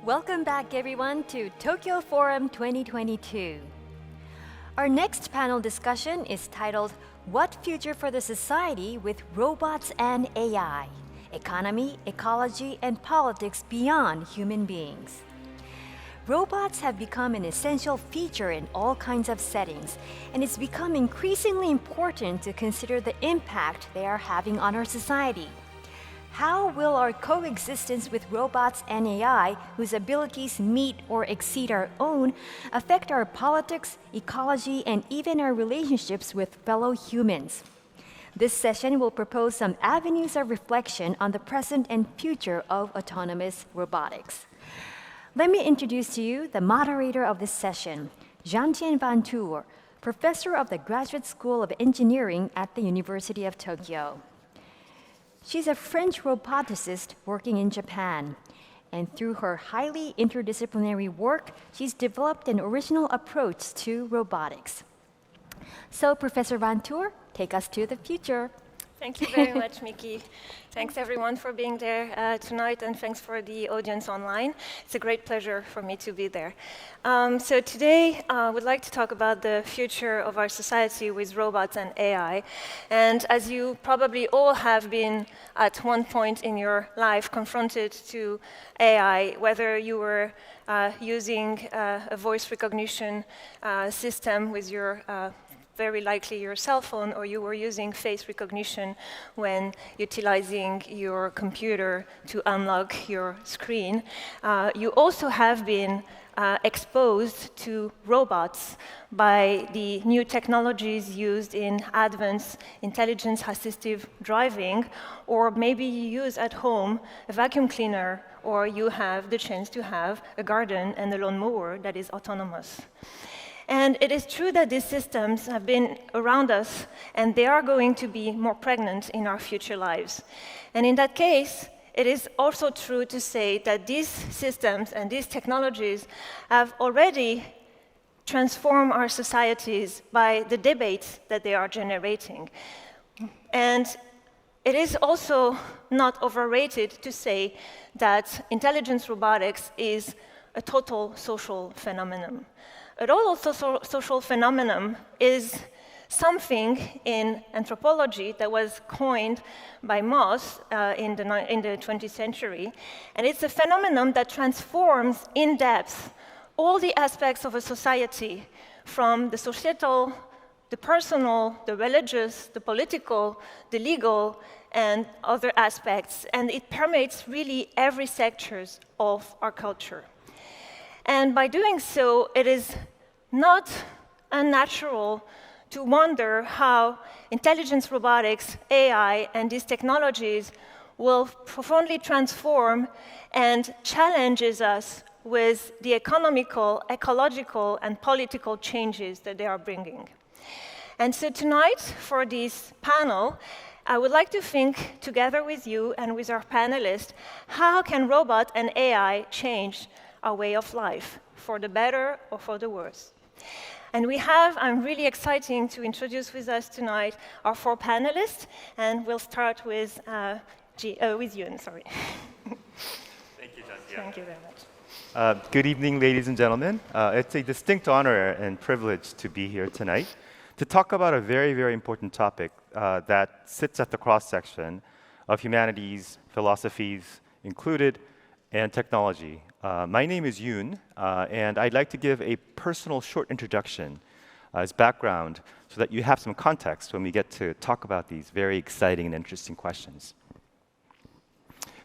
Welcome back, everyone, to Tokyo Forum 2022. Our next panel discussion is titled, What Future for the Society with Robots and AI? Economy, Ecology, and Politics Beyond Human Beings. Robots have become an essential feature in all kinds of settings, and it's become increasingly important to consider the impact they are having on our society. How will our coexistence with robots and AI, whose abilities meet or exceed our own, affect our politics, ecology, and even our relationships with fellow humans? This session will propose some avenues of reflection on the present and future of autonomous robotics. Let me introduce to you the moderator of this session, Gentiane VENTURE, professor of the Graduate School of Engineering at the University of Tokyo. She's a French roboticist working in Japan, and through her highly interdisciplinary work, she's developed an original approach to robotics. So, Professor VENTURE, take us to the future. Thank you very much, Miki. Thanks, everyone, for being there tonight, and thanks for the audience online. It's a great pleasure for me to be there. So today, I would like to talk about the future of our society with robots and AI. And as you probably all have been at one point in your life confronted to AI, whether you were using a voice recognition system with your very likely your cell phone, or you were using face recognition when utilizing your computer to unlock your screen. You also have been exposed to robots by the new technologies used in advanced intelligence assistive driving, or maybe you use at home a vacuum cleaner, or you have the chance to have a garden and a lawnmower that is autonomous. And it is true that these systems have been around us, and they are going to be more pregnant in our future lives. And in that case, it is also true to say that these systems and these technologies have already transformed our societies by the debates that they are generating. And it is also not overrated to say that intelligence robotics is a total social phenomenon. A total social phenomenon is something in anthropology that was coined by Moss in the 20th century, and it's a phenomenon that transforms in depth all the aspects of a society, from the societal, the personal, the religious, the political, the legal, and other aspects, and it permeates really every sector of our culture. And by doing so, it is not unnatural to wonder how intelligence robotics, AI, and these technologies will profoundly transform and challenges us with the economical, ecological, and political changes that they are bringing. And so tonight, for this panel, I would like to think together with you and with our panelists, how can robot and AI change our way of life, for the better or for the worse? And I'm really excited to introduce with us tonight our four panelists, and we'll start with Yoon, sorry. Thank you, Jessica. Thank you very much. Good evening, ladies and gentlemen. It's a distinct honor and privilege to be here tonight to talk about a very, very important topic that sits at the cross-section of humanities, philosophies included, and technology. My name is Yoon, and I'd like to give a personal short introduction as background so that you have some context when we get to talk about these very exciting and interesting questions.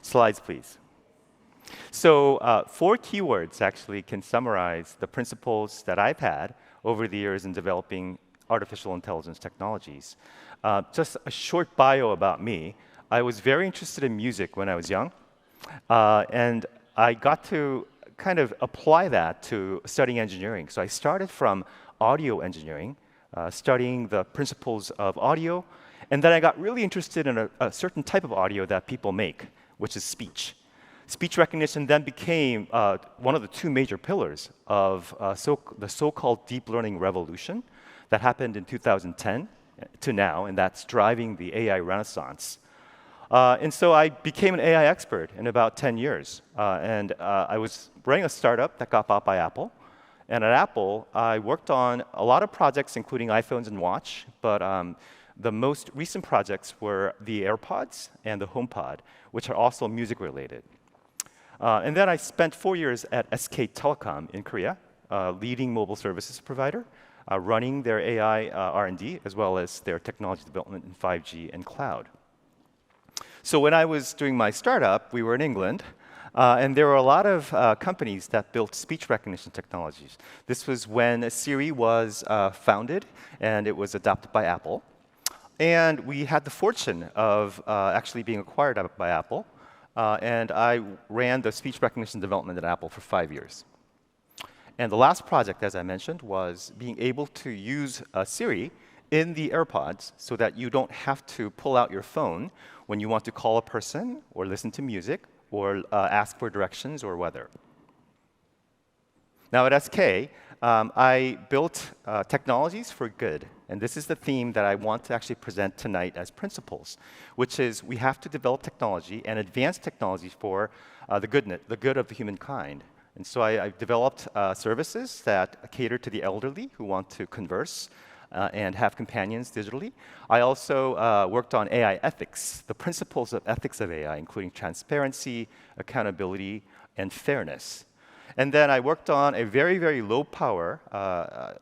Slides, please. So 4 keywords actually can summarize the principles that I've had over the years in developing artificial intelligence technologies. Just a short bio about me. I was very interested in music when I was young, and I got to kind of apply that to studying engineering. So I started from audio engineering, studying the principles of audio, and then I got really interested in a certain type of audio that people make, which is speech. Speech recognition then became one of the 2 major pillars of the so-called deep learning revolution that happened in 2010 to now, and that's driving the AI renaissance. And so I became an AI expert in about 10 years. I was running a startup that got bought by Apple. And at Apple, I worked on a lot of projects, including iPhones and Watch. But the most recent projects were the AirPods and the HomePod, which are also music-related. And then I spent 4 years at SK Telecom in Korea, a leading mobile services provider, running their AI R&D, as well as their technology development in 5G and cloud. So when I was doing my startup, we were in England, and there were a lot of companies that built speech recognition technologies. This was when Siri was founded, and it was adopted by Apple. And we had the fortune of actually being acquired by Apple. And I ran the speech recognition development at Apple for 5 years. And the last project, as I mentioned, was being able to use Siri in the AirPods so that you don't have to pull out your phone when you want to call a person or listen to music or ask for directions or weather. Now at SK, I built technologies for good. And this is the theme that I want to actually present tonight as principles, which is we have to develop technology and advanced technology for the good of the humankind. And so I developed services that cater to the elderly who want to converse and have companions digitally. I also worked on AI ethics, the principles of ethics of AI, including transparency, accountability, and fairness. And then I worked on a very, very low-power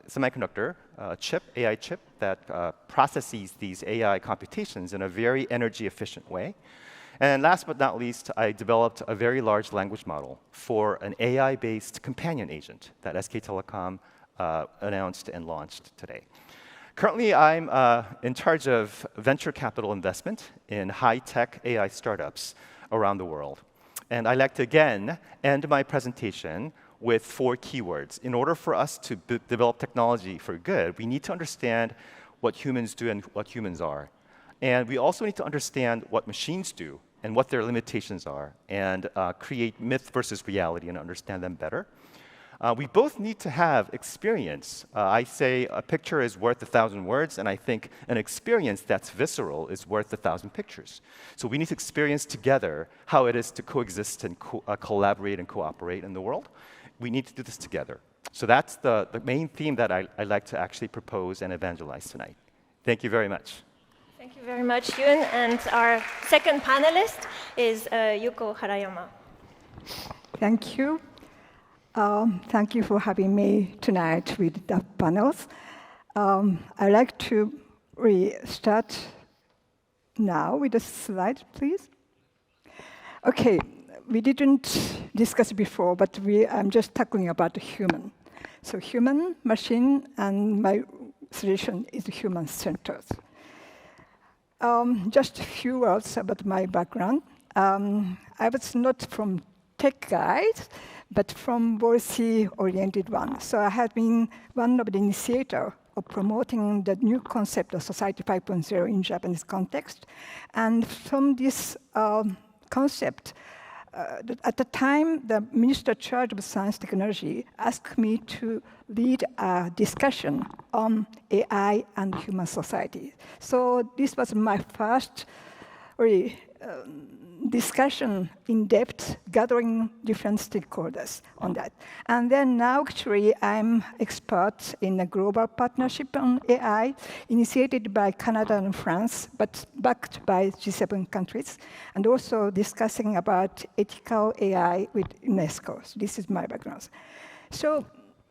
semiconductor chip, AI chip, that processes these AI computations in a very energy-efficient way. And last but not least, I developed a very large language model for an AI-based companion agent that SK Telecom announced and launched today. Currently, I'm in charge of venture capital investment in high-tech AI startups around the world. And I'd like to, again, end my presentation with 4 keywords. In order for us to develop technology for good, we need to understand what humans do and what humans are. And we also need to understand what machines do and what their limitations are, and create myth versus reality and understand them better. We both need to have experience. I say a picture is worth 1,000 words, and I think an experience that's visceral is worth 1,000 pictures. So we need to experience together how it is to coexist and collaborate and cooperate in the world. We need to do this together. So that's the main theme that I'd like to actually propose and evangelize tonight. Thank you very much. Thank you very much, Yoon. And our second panelist is Yuko Harayama. Thank you. Thank you for having me tonight with the panels. I'd like to start now with the slide, please. OK, we didn't discuss before, but I'm just talking about the human. So human, machine, and my solution is human-centered. Just a few words about my background. I was not from tech guys, but from policy-oriented one. So I have been one of the initiators of promoting the new concept of Society 5.0 in Japanese context. And from this concept, at the time, the Minister in charge of Science Technology asked me to lead a discussion on AI and human society. So this was my first discussion in depth, gathering different stakeholders on that. And then now, actually, I'm expert in a global partnership on AI, initiated by Canada and France, but backed by G7 countries, and also discussing about ethical AI with UNESCO. So this is my background. So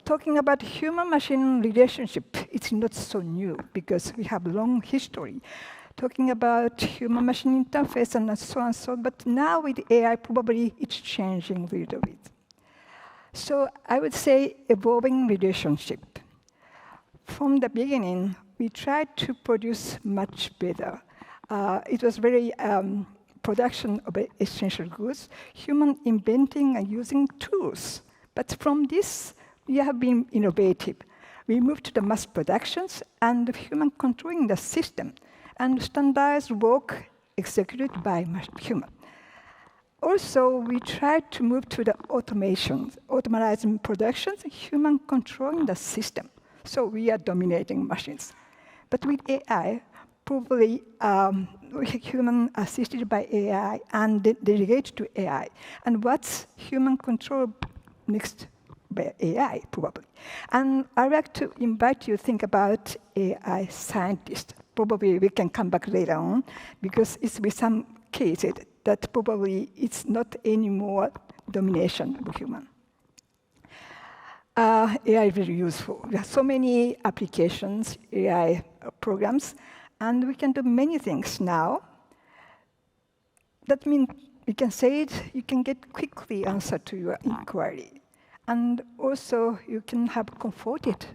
talking about human-machine relationship, it's not so new, because we have a long history talking about human-machine interface and so on and so on. But now with AI, probably it's changing a little bit. So I would say evolving relationship. From the beginning, we tried to produce much better. It was very production of essential goods, human inventing and using tools. But from this, we have been innovative. We moved to the mass productions and the human controlling the system, and standardized work executed by human. Also, we tried to move to the automation, automatizing productions, human controlling the system. So we are dominating machines. But with AI, probably human assisted by AI and delegated to AI. And what's human control next by AI, probably. And I'd like to invite you to think about AI scientists. Probably we can come back later on, because it's with some cases that probably it's not anymore domination of human. AI is very useful. There are so many applications, AI programs, and we can do many things now. That means we can say it, you can get quickly answer to your inquiry. And also, you can have comforted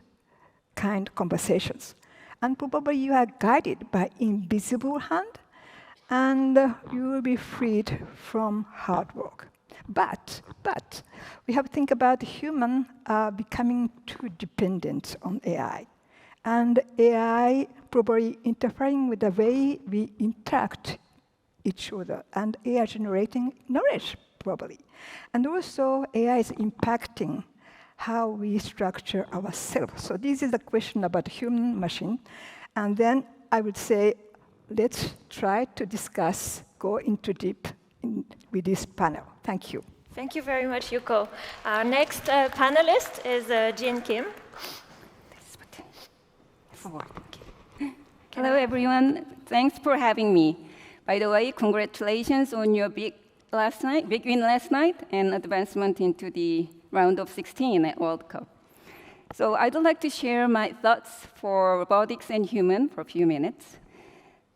kind conversations. And probably you are guided by invisible hand, and you will be freed from hard work. But we have to think about human becoming too dependent on AI. And AI probably interfering with the way we interact each other, and AI generating knowledge, probably. And also, AI is impacting how we structure ourselves. So this is a question about human machine. And then I would say, let's try to discuss, go into deep with this panel. Thank you. Thank you very much, Yuko. Our next panelist is Jin Kim. Hello, everyone. Thanks for having me. By the way, congratulations on your big win last night, and advancement into the round of 16 at World Cup. So I'd like to share my thoughts for robotics and human for a few minutes.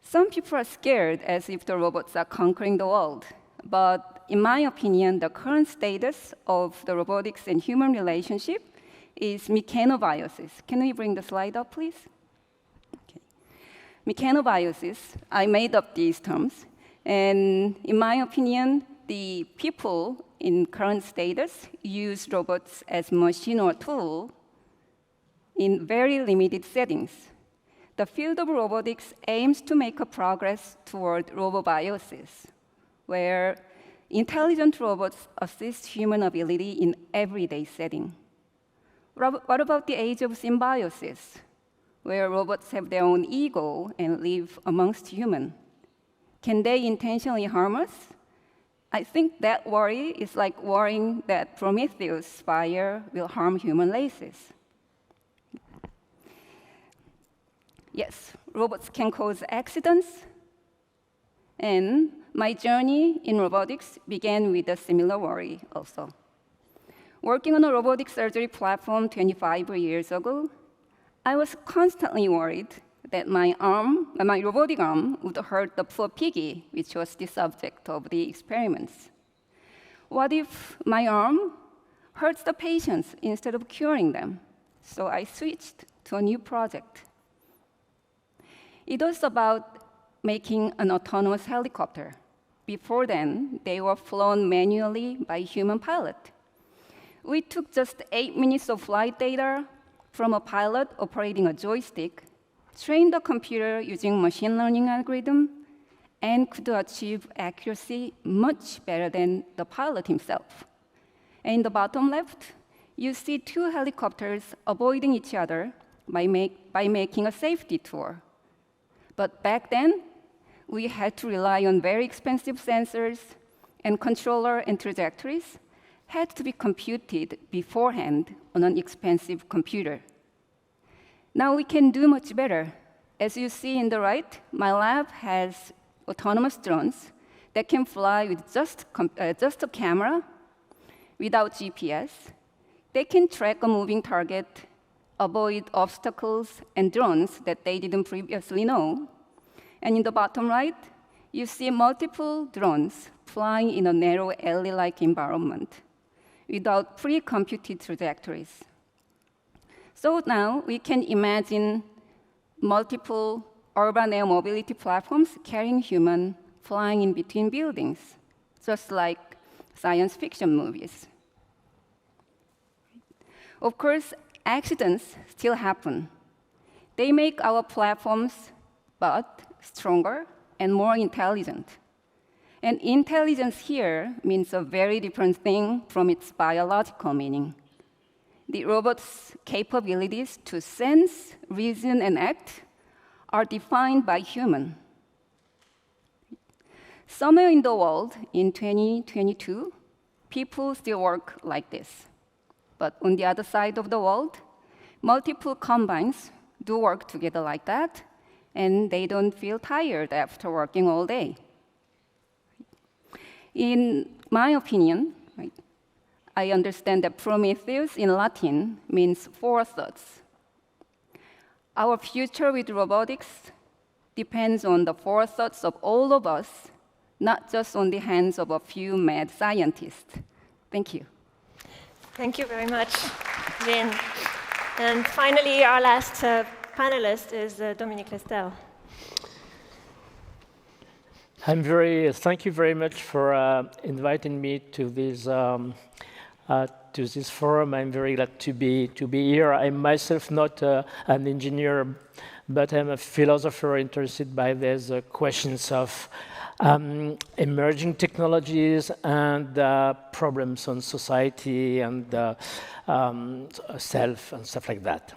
Some people are scared as if the robots are conquering the world. But in my opinion, the current status of the robotics and human relationship is mechanobiosis. Can we bring the slide up, please? Okay. Mechanobiosis, I made up these terms. And in my opinion, the people in current status use robots as machine or tool in very limited settings. The field of robotics aims to make a progress toward robobiosis, where intelligent robots assist human ability in everyday setting. What about the age of symbiosis, where robots have their own ego and live amongst humans? Can they intentionally harm us? I think that worry is like worrying that Prometheus' fire will harm human races. Yes, robots can cause accidents. And my journey in robotics began with a similar worry also. Working on a robotic surgery platform 25 years ago, I was constantly worried that my robotic arm would hurt the poor piggy, which was the subject of the experiments. What if my arm hurts the patients instead of curing them? So I switched to a new project. It was about making an autonomous helicopter. Before then, they were flown manually by human pilot. We took just 8 minutes of flight data from a pilot operating a joystick, trained the computer using machine learning algorithm, and could achieve accuracy much better than the pilot himself. And in the bottom left, you see 2 helicopters avoiding each other by making a safety tour. But back then, we had to rely on very expensive sensors, and controller and trajectories had to be computed beforehand on an expensive computer. Now we can do much better. As you see in the right, my lab has autonomous drones that can fly with just a camera without GPS. They can track a moving target, avoid obstacles and drones that they didn't previously know. And in the bottom right, you see multiple drones flying in a narrow alley-like environment without pre-computed trajectories. So now we can imagine multiple urban air mobility platforms carrying humans flying in between buildings, just like science fiction movies. Of course, accidents still happen. They make our platforms but stronger and more intelligent. And intelligence here means a very different thing from its biological meaning. The robot's capabilities to sense, reason, and act are defined by human. Somewhere in the world, in 2022, people still work like this. But on the other side of the world, multiple combines do work together like that, and they don't feel tired after working all day. In my opinion, I understand that Prometheus in Latin means forethoughts. Our future with robotics depends on the forethoughts of all of us, not just on the hands of a few mad scientists. Thank you. Thank you very much, Jin. And finally, our last panelist is Dominique LESTEL. Thank you very much for inviting me to this forum. I'm very glad to be here. I'm myself not an engineer, but I'm a philosopher interested by these questions of emerging technologies and problems on society and self and stuff like that.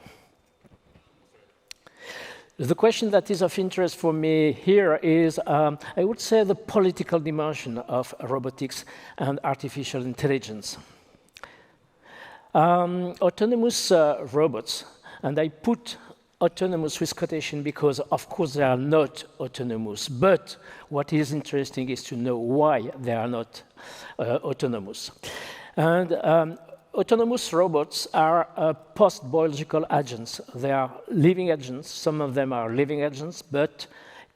The question that is of interest for me here is, I would say, the political dimension of robotics and artificial intelligence. Autonomous robots, and I put autonomous with quotation because, of course, they are not autonomous. But what is interesting is to know why they are not autonomous. And autonomous robots are post-biological agents. They are living agents. Some of them are living agents, but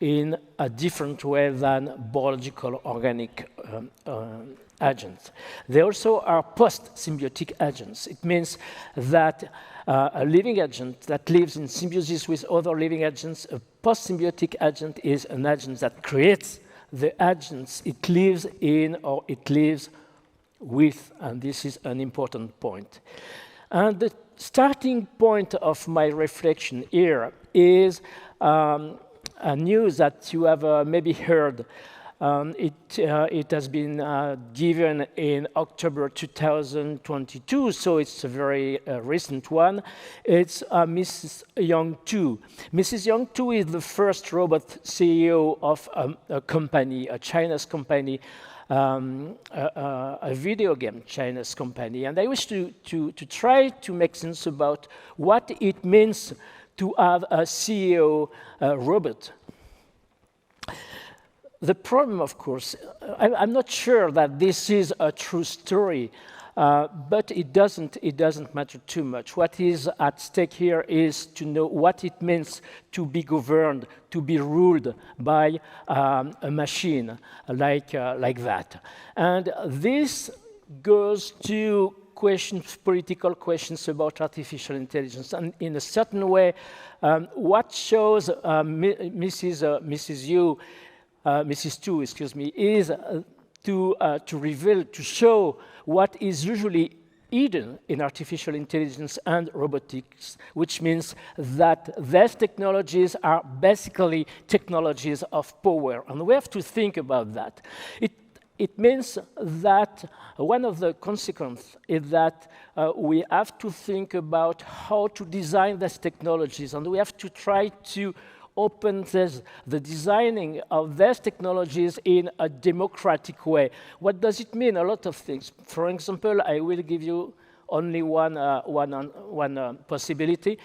in a different way than biological organic agents. They also are post-symbiotic agents. It means that a living agent that lives in symbiosis with other living agents, a post-symbiotic agent is an agent that creates the agents it lives in or it lives with, and this is an important point. And the starting point of my reflection here is a news that you have maybe heard. It has been given in October 2022, so it's a very recent one. It's Mrs. Young Tu. Mrs. Young Tu is the first robot CEO of a company, a Chinese company, a video game Chinese company. And I wish to try to make sense about what it means to have a CEO robot. The problem, of course, I'm not sure that this is a true story, but it doesn't matter too much. What is at stake here is to know what it means to be governed, to be ruled by a machine like that. And this goes to questions, political questions about artificial intelligence. And in a certain way, what shows Mrs. Tu, excuse me, is to reveal, to show what is usually hidden in artificial intelligence and robotics, which means that these technologies are basically technologies of power. And we have to think about that. It means that one of the consequences is that we have to think about how to design these technologies, and we have to try to open the designing of these technologies in a democratic way. What does it mean? A lot of things. For example, I will give you only one possibility,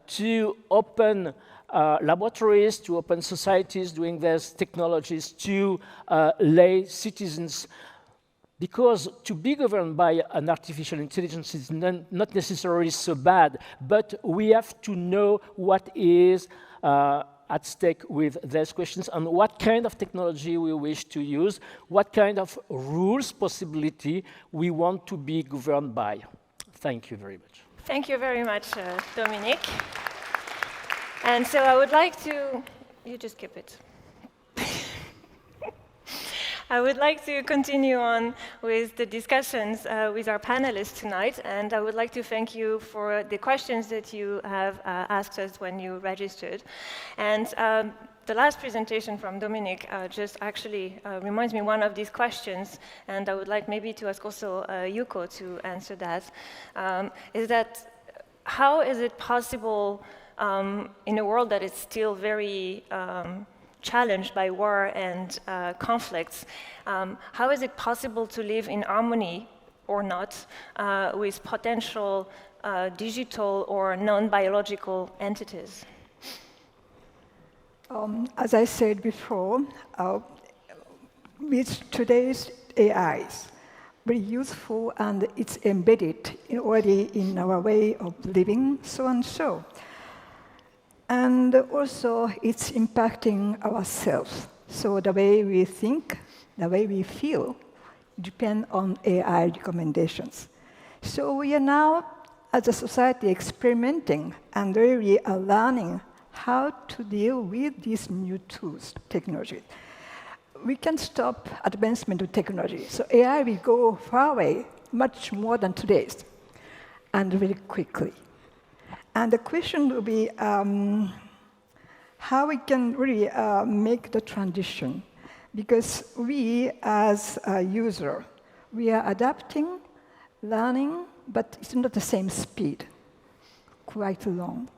to open laboratories, to open societies doing these technologies to lay citizens. Because to be governed by an artificial intelligence is not necessarily so bad, but we have to know what is at stake with these questions and what kind of technology we wish to use, what kind of rules possibility we want to be governed by. Thank you very much. Thank you very much, Dominique. And so I would like to, you just skip it. I would like to continue on with the discussions with our panelists tonight, and I would like to thank you for the questions that you have asked us when you registered. And the last presentation from Dominique just actually reminds me one of these questions, and I would like maybe to ask also Yuko to answer that, is that how is it possible in a world that is still very challenged by war and conflicts, how is it possible to live in harmony or not with potential digital or non-biological entities? As I said before, with today's AIs, very useful, and it's embedded already in our way of living, so and so. And also, it's impacting ourselves. So the way we think, the way we feel, depend on AI recommendations. So we are now, as a society, experimenting and really are learning how to deal with these new tools, technology. We can stop advancement of technology. So AI will go far away, much more than today's, and very quickly. And the question will be how we can really make the transition. Because we, as a user, we are adapting, learning, but it's not the same speed, quite long.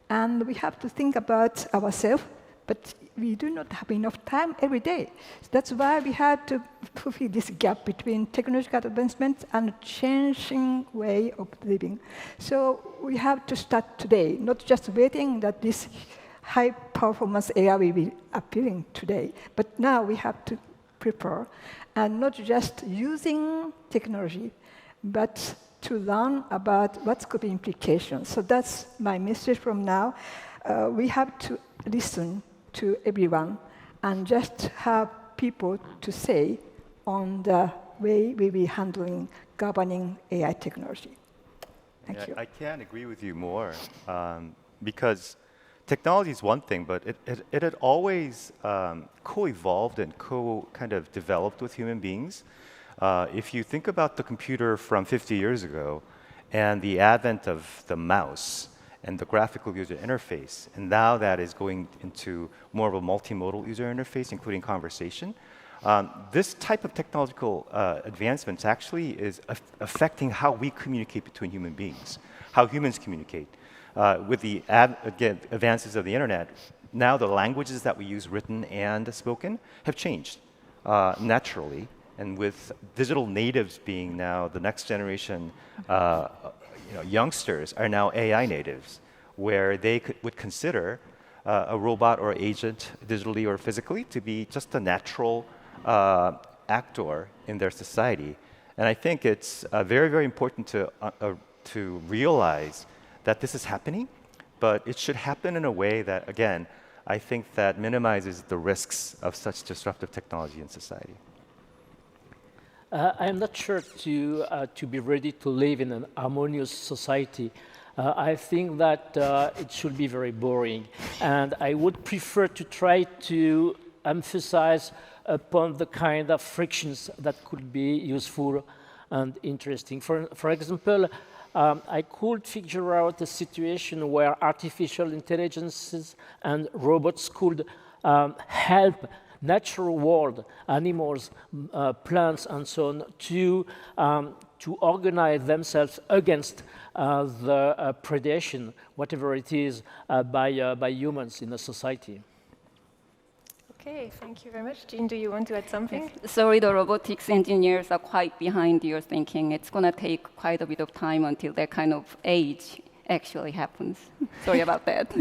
And we have to think about ourselves, but we do not have enough time every day. So that's why we had to fulfill this gap between technological advancement and changing way of living. So we have to start today, not just waiting that this high-performance AI will be appearing today, but now we have to prepare, and not just using technology, but to learn about what could be implications. So that's my message from now. We have to listen to everyone and just have people to say on the way we will be handling, governing AI technology. Thank you. I can't agree with you more because technology is one thing, but it had always co-evolved and kind of developed with human beings. If you think about the computer from 50 years ago and the advent of the mouse and the graphical user interface, and now that is going into more of a multimodal user interface, including conversation, this type of technological advancements actually is affecting how we communicate between human beings, how humans communicate. With the advances of the internet, now the languages that we use, written and spoken, have changed naturally. And with digital natives being now the next generation, youngsters are now AI natives, where they would consider a robot or agent, digitally or physically, to be just a natural actor in their society. And I think it's very, very important to realize that this is happening, but it should happen in a way that, again, I think that minimizes the risks of such disruptive technology in society. I am not sure to be ready to live in an harmonious society. I think that it should be very boring, and I would prefer to try to emphasize upon the kind of frictions that could be useful and interesting. For example, I could figure out a situation where artificial intelligences and robots could help natural world, animals, plants, and so on, to organize themselves against the predation, whatever it is, by humans in a society. Okay, thank you very much. Jin, do you want to add something? Sorry, the robotics engineers are quite behind your thinking. It's going to take quite a bit of time until that kind of age actually happens. Sorry about that.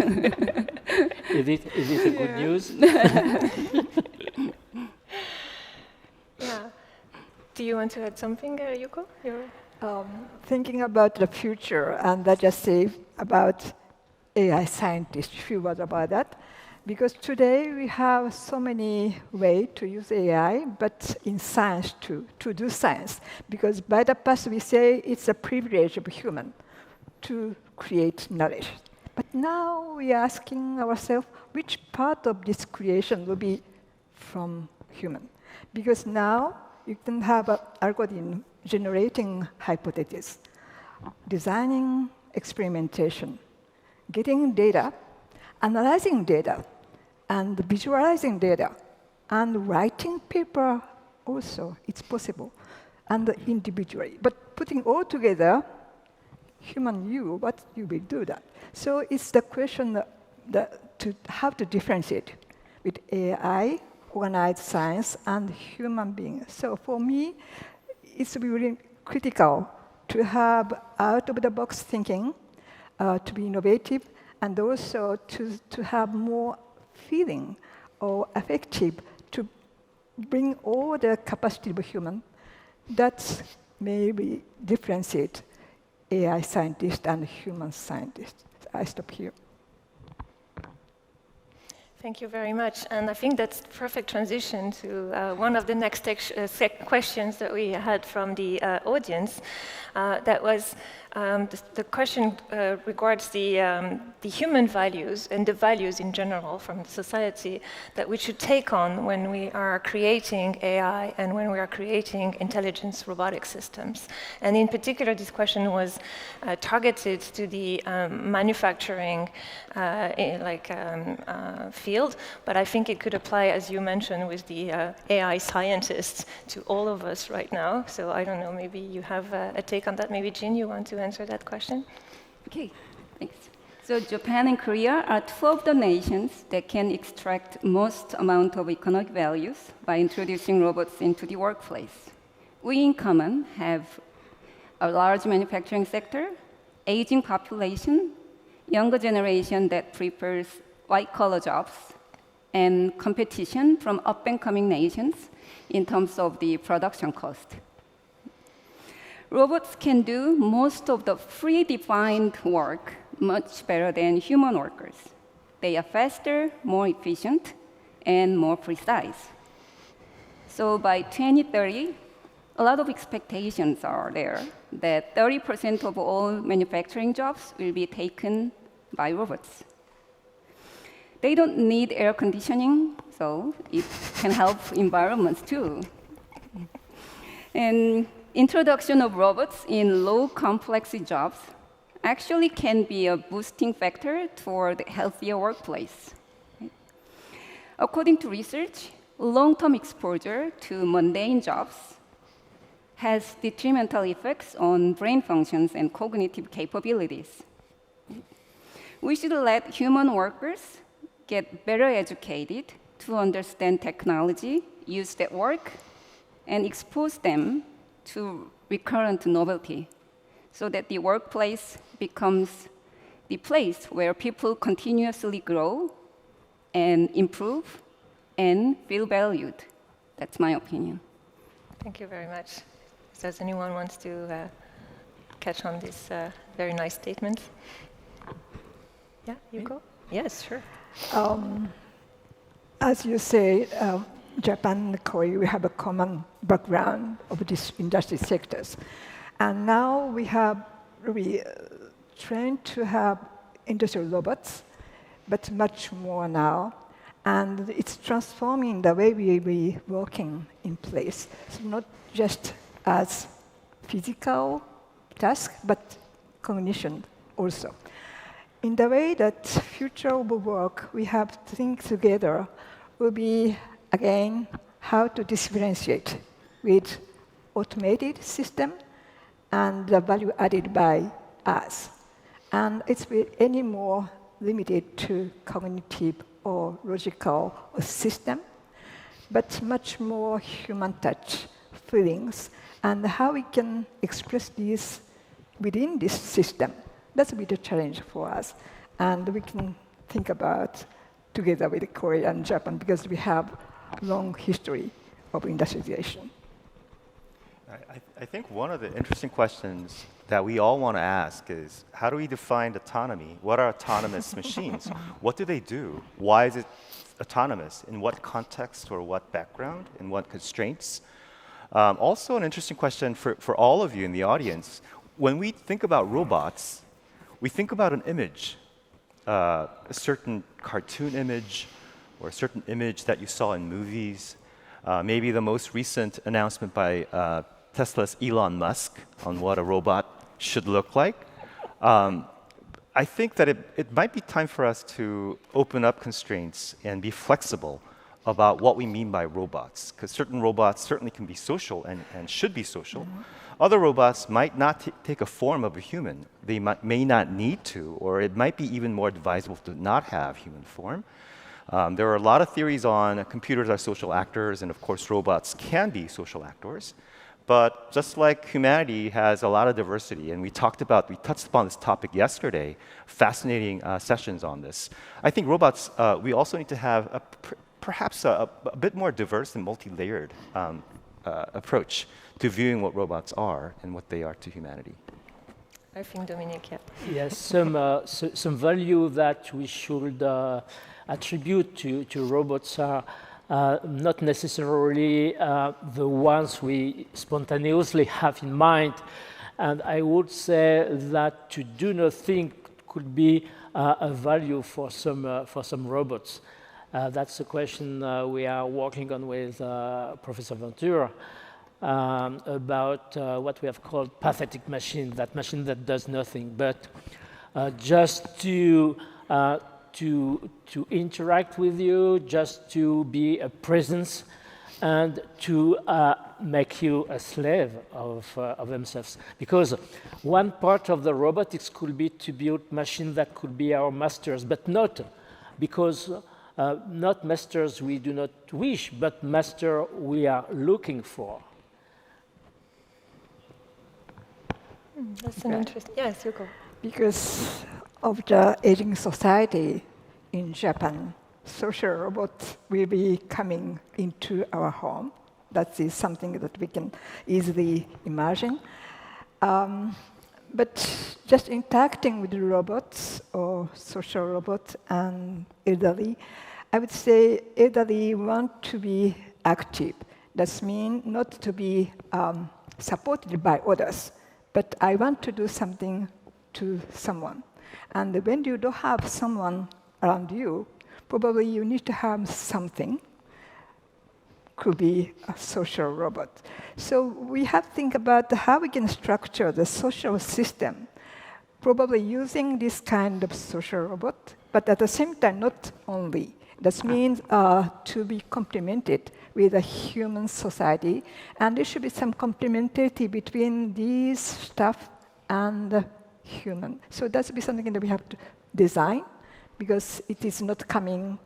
Is it a good news? Yeah. Do you want to add something, Yuko? Thinking about the future, and I just say about AI scientists, a few words about that. Because today we have so many ways to use AI, but in science too, to do science. Because by the past we say it's a privilege of human to create knowledge. But now we are asking ourselves which part of this creation will be from human. Because now you can have an algorithm generating hypotheses, designing experimentation, getting data, analyzing data, and visualizing data, and writing paper also, it's possible, and individually. But putting all together, human you, what you will do that. So it's the question to how to differentiate with AI, organized science, and human beings. So for me, it's really critical to have out-of-the-box thinking, to be innovative, and also to have more feeling or affective to bring all the capacity of a human. That maybe differentiate AI scientist and human scientist. I stop here. Thank you very much. And I think that's the perfect transition to one of the next questions that we had from the audience. That was the question regards the human values and the values in general from society that we should take on when we are creating AI and when we are creating intelligence robotic systems. And in particular, this question was targeted to the manufacturing field, but I think it could apply, as you mentioned, with the AI scientists to all of us right now. So I don't know, maybe you have a take on that. Maybe Jin, you want to answer that question? Okay, thanks. So Japan and Korea are two of the nations that can extract most amount of economic values by introducing robots into the workplace. We in common have a large manufacturing sector, aging population, younger generation that prefers white-collar jobs, and competition from up-and-coming nations in terms of the production cost. Robots can do most of the predefined work much better than human workers. They are faster, more efficient, and more precise. So by 2030, a lot of expectations are there that 30% of all manufacturing jobs will be taken by robots. They don't need air conditioning, so it can help environments too. And introduction of robots in low complexity jobs actually can be a boosting factor toward a healthier workplace. According to research, long-term exposure to mundane jobs has detrimental effects on brain functions and cognitive capabilities. We should let human workers get better educated to understand technology used at work and expose them to recurrent novelty so that the workplace becomes the place where people continuously grow and improve and feel valued. That's my opinion. Thank you very much. Does anyone want to catch on this very nice statement? Yeah, Yuko? Yes, sure. As you say, Japan and Korea, we have a common background of these industry sectors. And now we have really trained to have industrial robots, but much more now. And it's transforming the way we working in place. So not just as physical task, but cognition also. In the way that future of work we have to think together will be, again, how to differentiate with automated system and the value added by us. And it's any more limited to cognitive or logical system, but much more human touch, feelings, and how we can express these within this system. That's a bit of a challenge for us. And we can think about together with Korea and Japan because we have long history of industrialization. I think one of the interesting questions that we all want to ask is, how do we define autonomy? What are autonomous machines? What do they do? Why is it autonomous? In what context or what background? In what constraints? Also an interesting question for all of you in the audience. When we think about robots, we think about an image, a certain cartoon image or a certain image that you saw in movies. Maybe the most recent announcement by Tesla's Elon Musk on what a robot should look like. I think that it might be time for us to open up constraints and be flexible about what we mean by robots, because certain robots certainly can be social and should be social. Other robots might not take a form of a human. They may not need to, or it might be even more advisable to not have human form. There are a lot of theories on computers are social actors, and of course robots can be social actors. But just like humanity has a lot of diversity, and we touched upon this topic yesterday, fascinating sessions on this. I think robots, we also need to have perhaps a bit more diverse and multi-layered approach to viewing what robots are and what they are to humanity. I think Dominique, yeah. Yes, some value that we should attribute to robots are not necessarily the ones we spontaneously have in mind. And I would say that to do nothing could be a value for some robots. That's the question we are working on with Professor Venture about what we have called pathetic machine, that machine that does nothing, but just to interact with you, just to be a presence, and to make you a slave of themselves. Because one part of the robotics could be to build machines that could be our masters, but not because not masters we do not wish, but master we are looking for. That's an interesting. Yes, Yuko. Because of the aging society in Japan, social robots will be coming into our home. That is something that we can easily imagine. But just interacting with robots or social robots and elderly, I would say elderly want to be active. That means not to be supported by others, but I want to do something to someone. And when you don't have someone around you, probably you need to have something. Could be a social robot. So we have to think about how we can structure the social system, probably using this kind of social robot, but at the same time, not only. That means to be complemented with a human society, and there should be some complementarity between these stuff and the human. So that's be something that we have to design, because it is not coming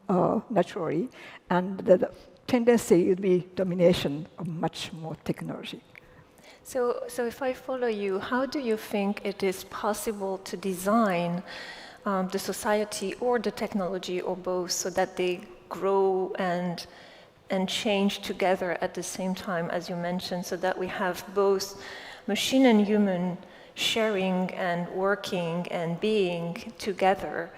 naturally, and the tendency would be domination of much more technology. So if I follow you, how do you think it is possible to design the society or the technology or both so that they grow and change together at the same time, as you mentioned, so that we have both machine and human sharing and working and being together,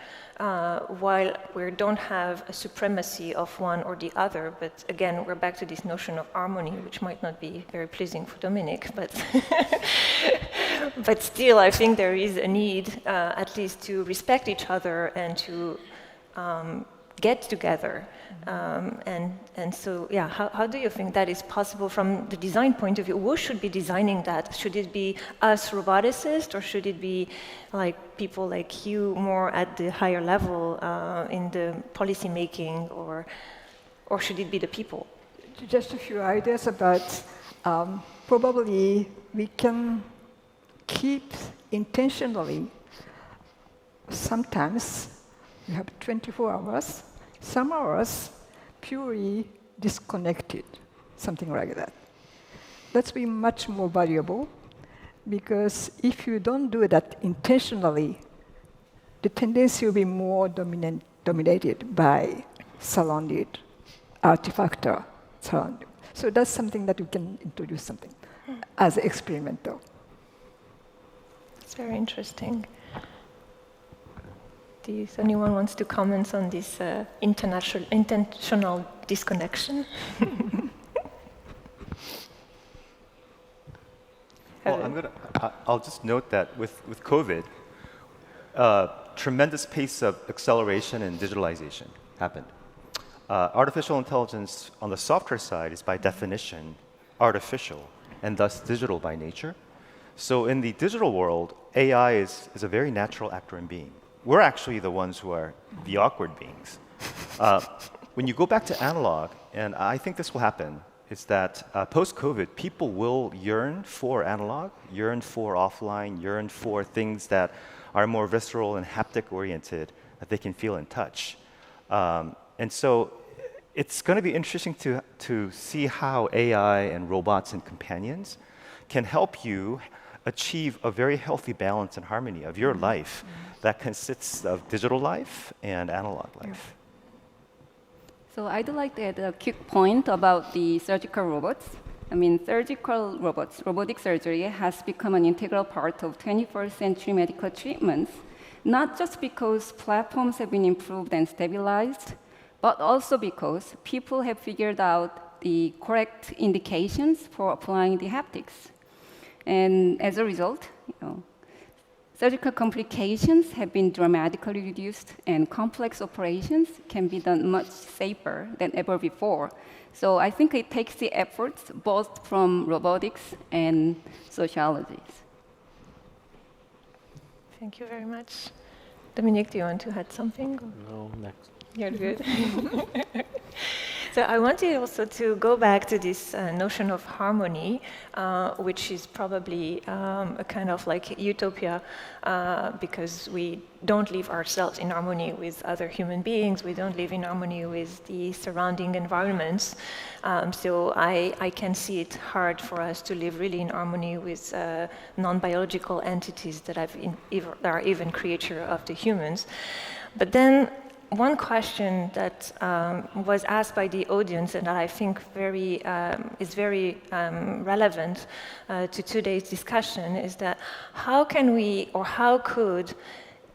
while we don't have a supremacy of one or the other. But again, we're back to this notion of harmony, which might not be very pleasing for Dominique, but but still, I think there is a need, at least, to respect each other and to get together. And so, yeah, how do you think that is possible from the design point of view? Who should be designing that? Should it be us roboticists, or should it be like people like you more at the higher level in the policy making, or should it be the people? Just a few ideas about probably we can keep intentionally. Sometimes we have 24 hours. Some hours purely disconnected, something like that. That's be much more valuable, because if you don't do that intentionally, the tendency will be more dominated by surrounded artifact surrounding. So that's something that we can introduce something as experimental. It's very interesting. If anyone wants to comment on this intentional disconnection? Well, I'll just note that with COVID, tremendous pace of acceleration and digitalization happened. Artificial intelligence on the software side is by definition artificial and thus digital by nature. So in the digital world, AI is a very natural actor and being. We're actually the ones who are the awkward beings. When you go back to analog, and I think this will happen is that post-COVID, people will yearn for analog, yearn for offline, yearn for things that are more visceral and haptic-oriented, that they can feel and touch. And so it's going to be interesting to see how AI and robots and companions can help you achieve a very healthy balance and harmony of your life that consists of digital life and analog life. So I'd like to add a quick point about the surgical robots. I mean, surgical robots, robotic surgery has become an integral part of 21st century medical treatments, not just because platforms have been improved and stabilized, but also because people have figured out the correct indications for applying the haptics. And as a result, surgical complications have been dramatically reduced, and complex operations can be done much safer than ever before. So I think it takes the efforts both from robotics and sociologies. Thank you very much. Dominique, do you want to add something? No, next. You're good. So I wanted also to go back to this notion of harmony, which is probably a kind of like utopia, because we don't live ourselves in harmony with other human beings. We don't live in harmony with the surrounding environments. So I can see it hard for us to live really in harmony with non-biological entities that are even creature of the humans. But then one question that was asked by the audience and that I think is very relevant to today's discussion is that how can we, or how could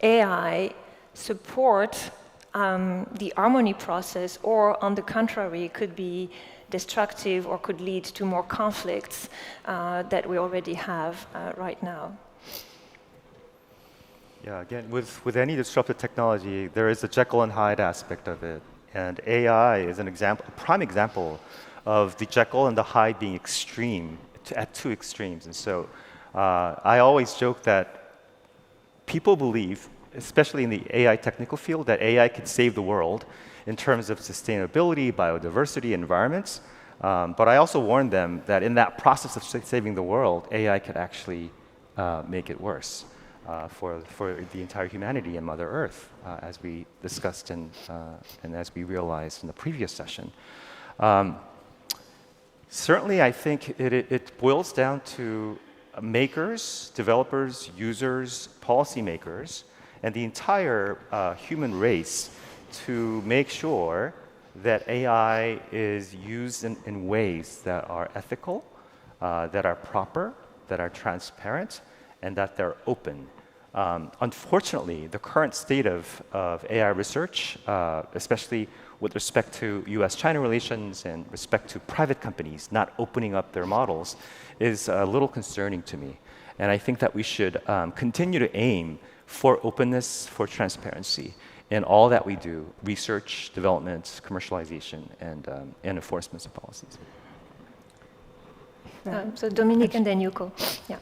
AI support the harmony process, or on the contrary, could be destructive or could lead to more conflicts that we already have right now? Yeah, again, with any disruptive technology, there is a Jekyll and Hyde aspect of it. And AI is an example, a prime example of the Jekyll and the Hyde being extreme, at two extremes. And so I always joke that people believe, especially in the AI technical field, that AI could save the world in terms of sustainability, biodiversity, environments. But I also warn them that in that process of saving the world, AI could actually make it worse. For the entire humanity and Mother Earth, as we discussed and as we realized in the previous session. Certainly, I think it boils down to makers, developers, users, policymakers, and the entire human race to make sure that AI is used in ways that are ethical, that are proper, that are transparent, and that they're open. Unfortunately, the current state of AI research, especially with respect to US-China relations and respect to private companies not opening up their models, is a little concerning to me. And I think that we should continue to aim for openness, for transparency in all that we do, research, development, commercialization, and enforcement of policies. So Dominique and then Yuko. Yeah.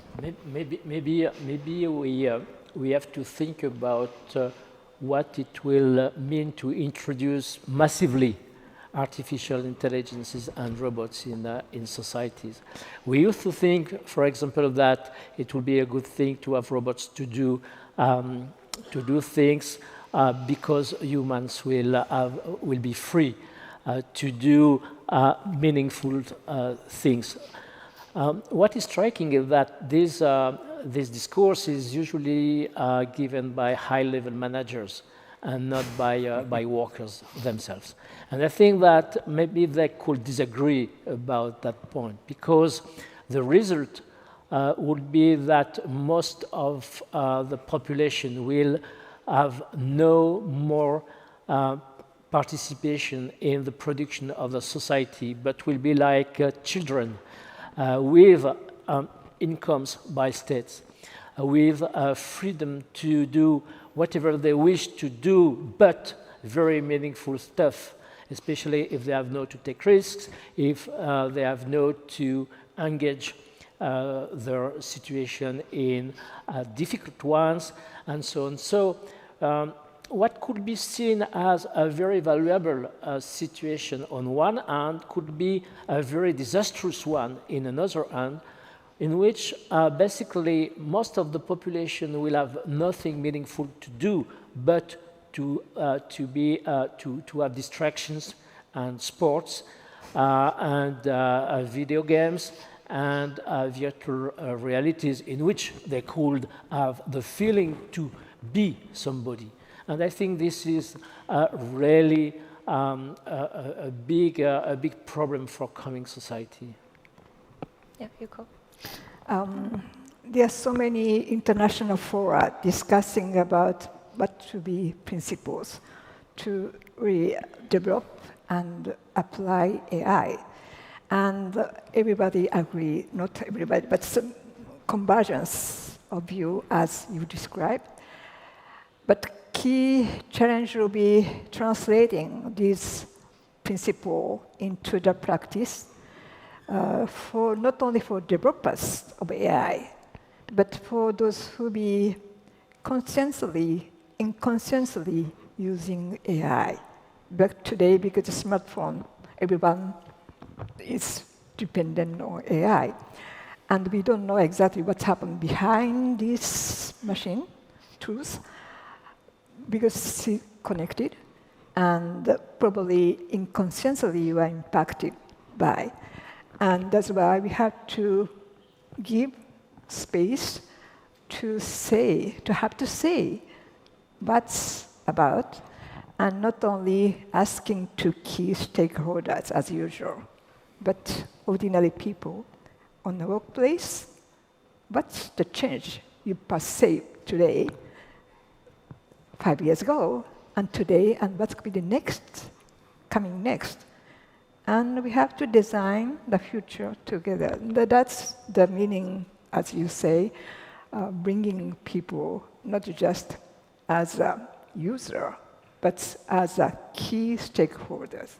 Maybe we have to think about what it will mean to introduce massively artificial intelligences and robots in societies. We used to think, for example, that it would be a good thing to have robots to do things because humans will be free to do meaningful things. What is striking is that this discourse is usually given by high-level managers and not by workers themselves. And I think that maybe they could disagree about that point, because the result would be that most of the population will have no more participation in the production of the society, but will be like children with incomes by states, with freedom to do whatever they wish to do, but very meaningful stuff, especially if they have no to take risks, if they have no to engage their situation in difficult ones, and so on. So what could be seen as a very valuable situation on one hand could be a very disastrous one in another hand, in which basically most of the population will have nothing meaningful to do but to have distractions and sports and video games and virtual realities in which they could have the feeling to be somebody. And I think this is really a big problem for coming society. Yeah, Yuko. There are so many international fora discussing about what should be principles to really develop and apply AI. And everybody agree, not everybody, but some convergence of view as you described. But key challenge will be translating these principles into the practice for not only for developers of AI, but for those who be inconsciously using AI. But today, because of smartphone, everyone is dependent on AI. And we don't know exactly what's happened behind this machine tools, because it's connected, and probably inconsciously you are impacted by. And that's why we have to give space to have to say what's about, and not only asking to key stakeholders as usual, but ordinary people on the workplace. What's the change you perceive today, 5 years ago, and today, and what could be the coming next? And we have to design the future together. That's the meaning, as you say, bringing people not just as a user, but as a key stakeholders.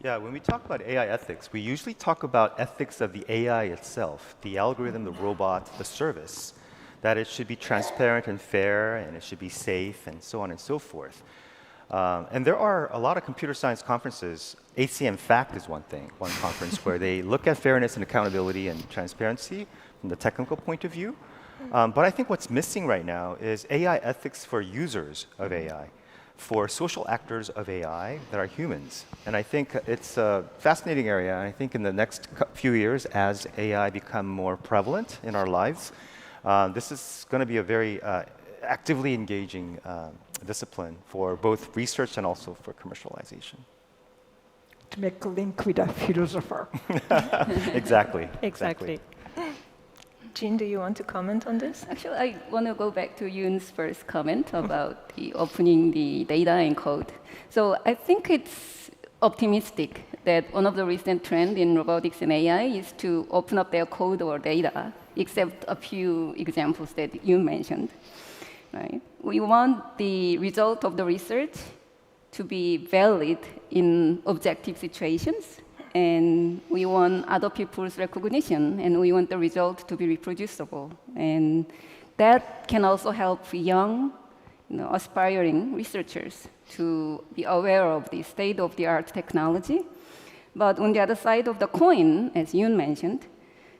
Yeah, when we talk about AI ethics, we usually talk about ethics of the AI itself, the algorithm, the robot, the service, that it should be transparent and fair, and it should be safe, and so on and so forth. And there are a lot of computer science conferences. HCM Fact is one conference where they look at fairness and accountability and transparency from the technical point of view. But I think what's missing right now is AI ethics for users of AI, for social actors of AI that are humans. And I think it's a fascinating area. And I think in the next few years, as AI become more prevalent in our lives, this is going to be a very actively engaging discipline for both research and also for commercialization. To make a link with a philosopher. Exactly. Jin, do you want to comment on this? Actually, I want to go back to Yoon's first comment about the opening the data and code. So I think it's optimistic that one of the recent trends in robotics and AI is to open up their code or data, except a few examples that you mentioned. Right? We want the result of the research to be valid in objective situations, and we want other people's recognition, and we want the result to be reproducible. And that can also help young, aspiring researchers to be aware of the state-of-the-art technology. But on the other side of the coin, as Yoon mentioned,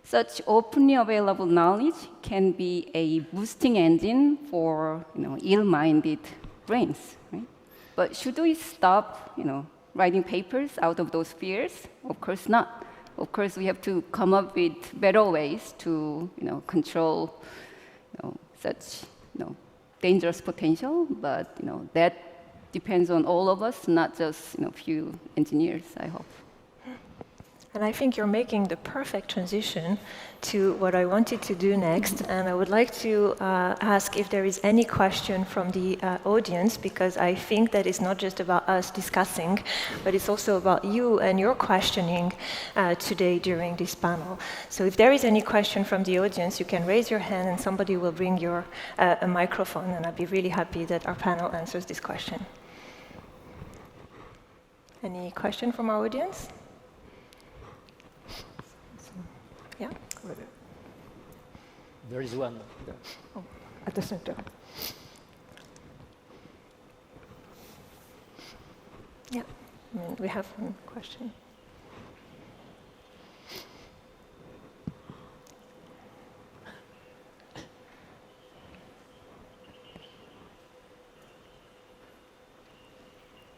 such openly available knowledge can be a boosting engine for ill-minded brains. Right? But should we stop writing papers out of those fears? Of course not. Of course, we have to come up with better ways to control such dangerous potential. But that depends on all of us, not just few engineers, I hope. And I think you're making the perfect transition to what I wanted to do next. And I would like to ask if there is any question from the audience, because I think that it's not just about us discussing, but it's also about you and your questioning today during this panel. So if there is any question from the audience, you can raise your hand and somebody will bring your a microphone, and I'd be really happy that our panel answers this question. Any question from our audience? Yeah. There is one. Oh, at the center. Yeah, we have one question.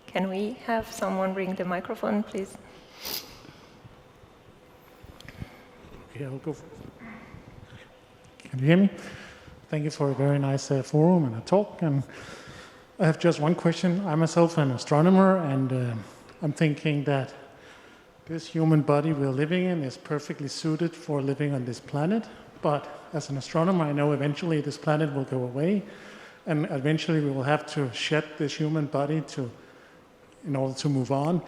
Can we have someone bring the microphone, please? Okay, I'll go. Can you hear me? Thank you for a very nice forum and a talk. And I have just one question. I'm myself an astronomer, and I'm thinking that this human body we're living in is perfectly suited for living on this planet. But as an astronomer, I know eventually this planet will go away, and eventually we will have to shed this human body in order to move on.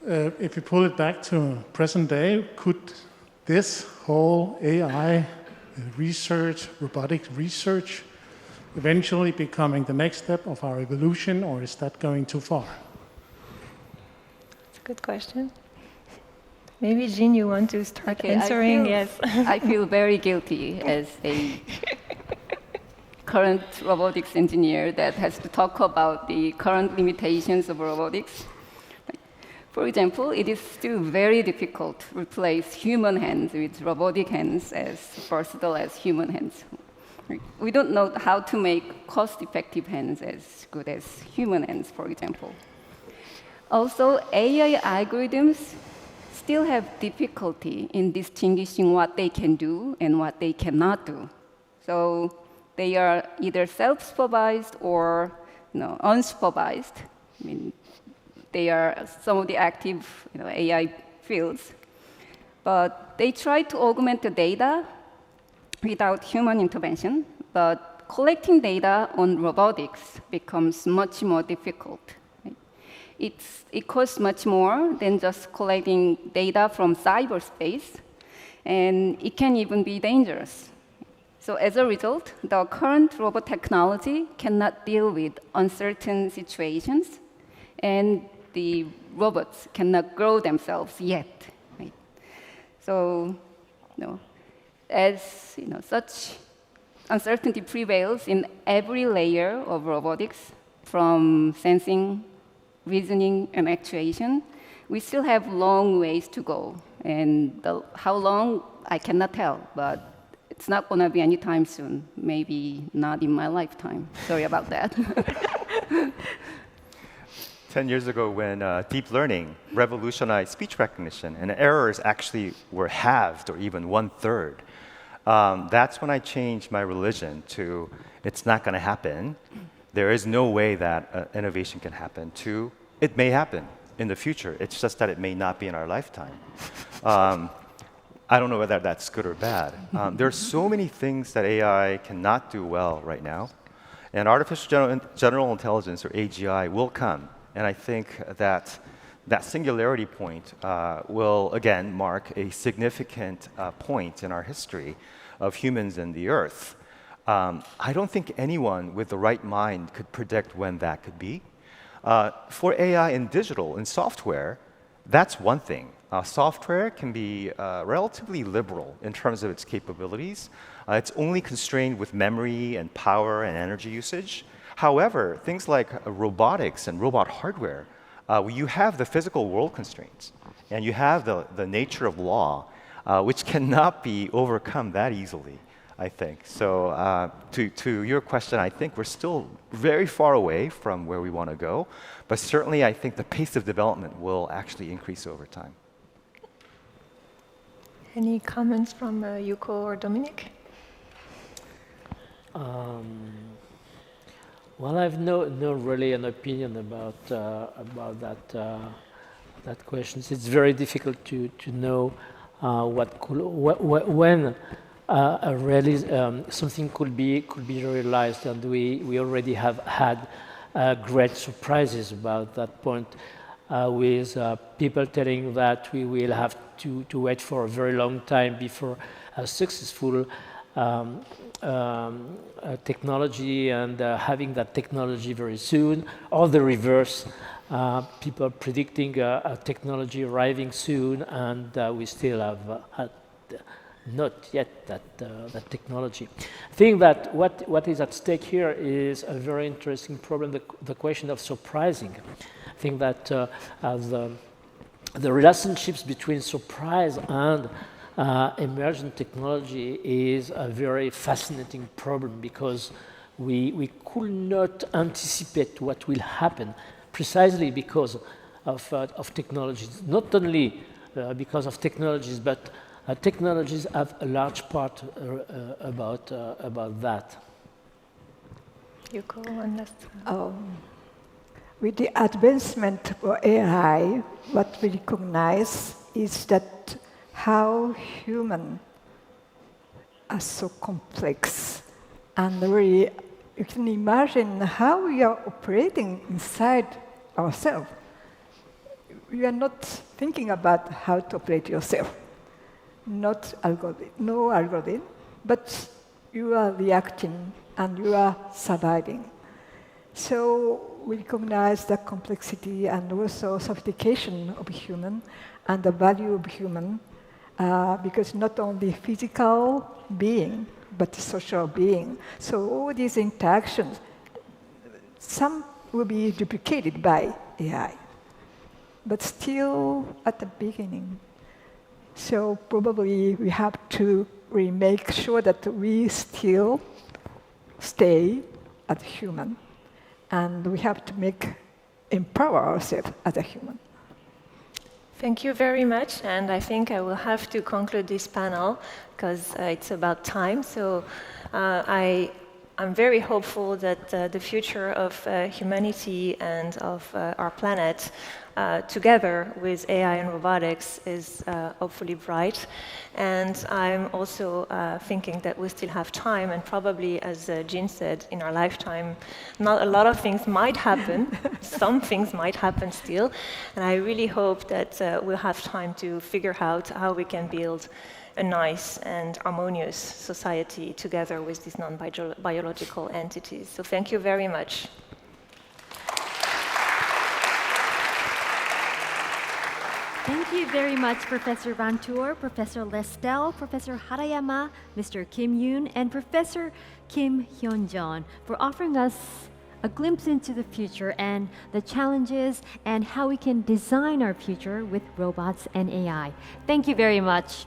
If you pull it back to present day, could this whole AI research, robotic research, eventually becoming the next step of our evolution, or is that going too far? That's a good question. Maybe, Jin, you want to start answering? Yes. I feel very guilty as a current robotics engineer that has to talk about the current limitations of robotics. For example, it is still very difficult to replace human hands with robotic hands as versatile as human hands. We don't know how to make cost-effective hands as good as human hands, for example. Also, AI algorithms still have difficulty in distinguishing what they can do and what they cannot do. So they are either self-supervised or unsupervised. I mean, they are some of the active AI fields. But they try to augment the data without human intervention. But collecting data on robotics becomes much more difficult. Right? It costs much more than just collecting data from cyberspace. And it can even be dangerous. So as a result, the current robot technology cannot deal with uncertain situations, and the robots cannot grow themselves yet. Right? So, as such uncertainty prevails in every layer of robotics, from sensing, reasoning, and actuation, we still have long ways to go. And how long, I cannot tell, but it's not going to be anytime soon. Maybe not in my lifetime. Sorry about that. 10 years ago, when deep learning revolutionized speech recognition and errors actually were halved or even 1/3, that's when I changed my religion to it's not going to happen. There is no way that innovation can happen, to it may happen in the future. It's just that it may not be in our lifetime. I don't know whether that's good or bad. There are so many things that AI cannot do well right now. And artificial general intelligence, or AGI, will come. And I think that that singularity point will, again, mark a significant point in our history of humans and the Earth. I don't think anyone with the right mind could predict when that could be. For AI in digital, in software, that's one thing. Software can be relatively liberal in terms of its capabilities. It's only constrained with memory and power and energy usage. However, things like robotics and robot hardware, you have the physical world constraints, and you have the nature of law, which cannot be overcome that easily, I think. So to your question, I think we're still very far away from where we want to go, but certainly I think the pace of development will actually increase over time. Any comments from Yuko or Dominique? Well, I have no really an opinion about that question. It's very difficult to know when something could be realized, and we already have had great surprises about that point, with people telling that we will have to wait for a very long time before a successful technology, and having that technology very soon, or the reverse, people predicting a technology arriving soon, and we still have not yet that technology. I think that what is at stake here is a very interesting problem, the question of surprising. I think that the relationships between surprise and emergent technology is a very fascinating problem because we could not anticipate what will happen precisely because of technologies. Not only because of technologies, but technologies have a large part about that. Yuko, one last. With the advancement of AI, what we recognize is that how humans are so complex. And really, you can imagine how we are operating inside ourselves. You are not thinking about how to operate yourself, no algorithm, but you are reacting and you are surviving. So we recognize the complexity and also sophistication of human and the value of human, because not only physical being, but social being. So all these interactions, some will be duplicated by AI, but still at the beginning. So probably we have to really make sure that we still stay as human, and we have to empower ourselves as a human. Thank you very much, and I think I will have to conclude this panel because it's about time. So I'm very hopeful that the future of humanity and of our planet together with AI and robotics is hopefully bright. And I'm also thinking that we still have time, and probably, as Jin said, in our lifetime, not a lot of things might happen. Some things might happen still. And I really hope that we'll have time to figure out how we can build a nice and harmonious society together with these non-biological entities. So thank you very much. Thank you very much, Professor Venture, Professor Lestel, Professor Harayama, Mr. Kim Yoon, and Professor Kim Hyoun Jin for offering us a glimpse into the future and the challenges and how we can design our future with robots and AI. Thank you very much.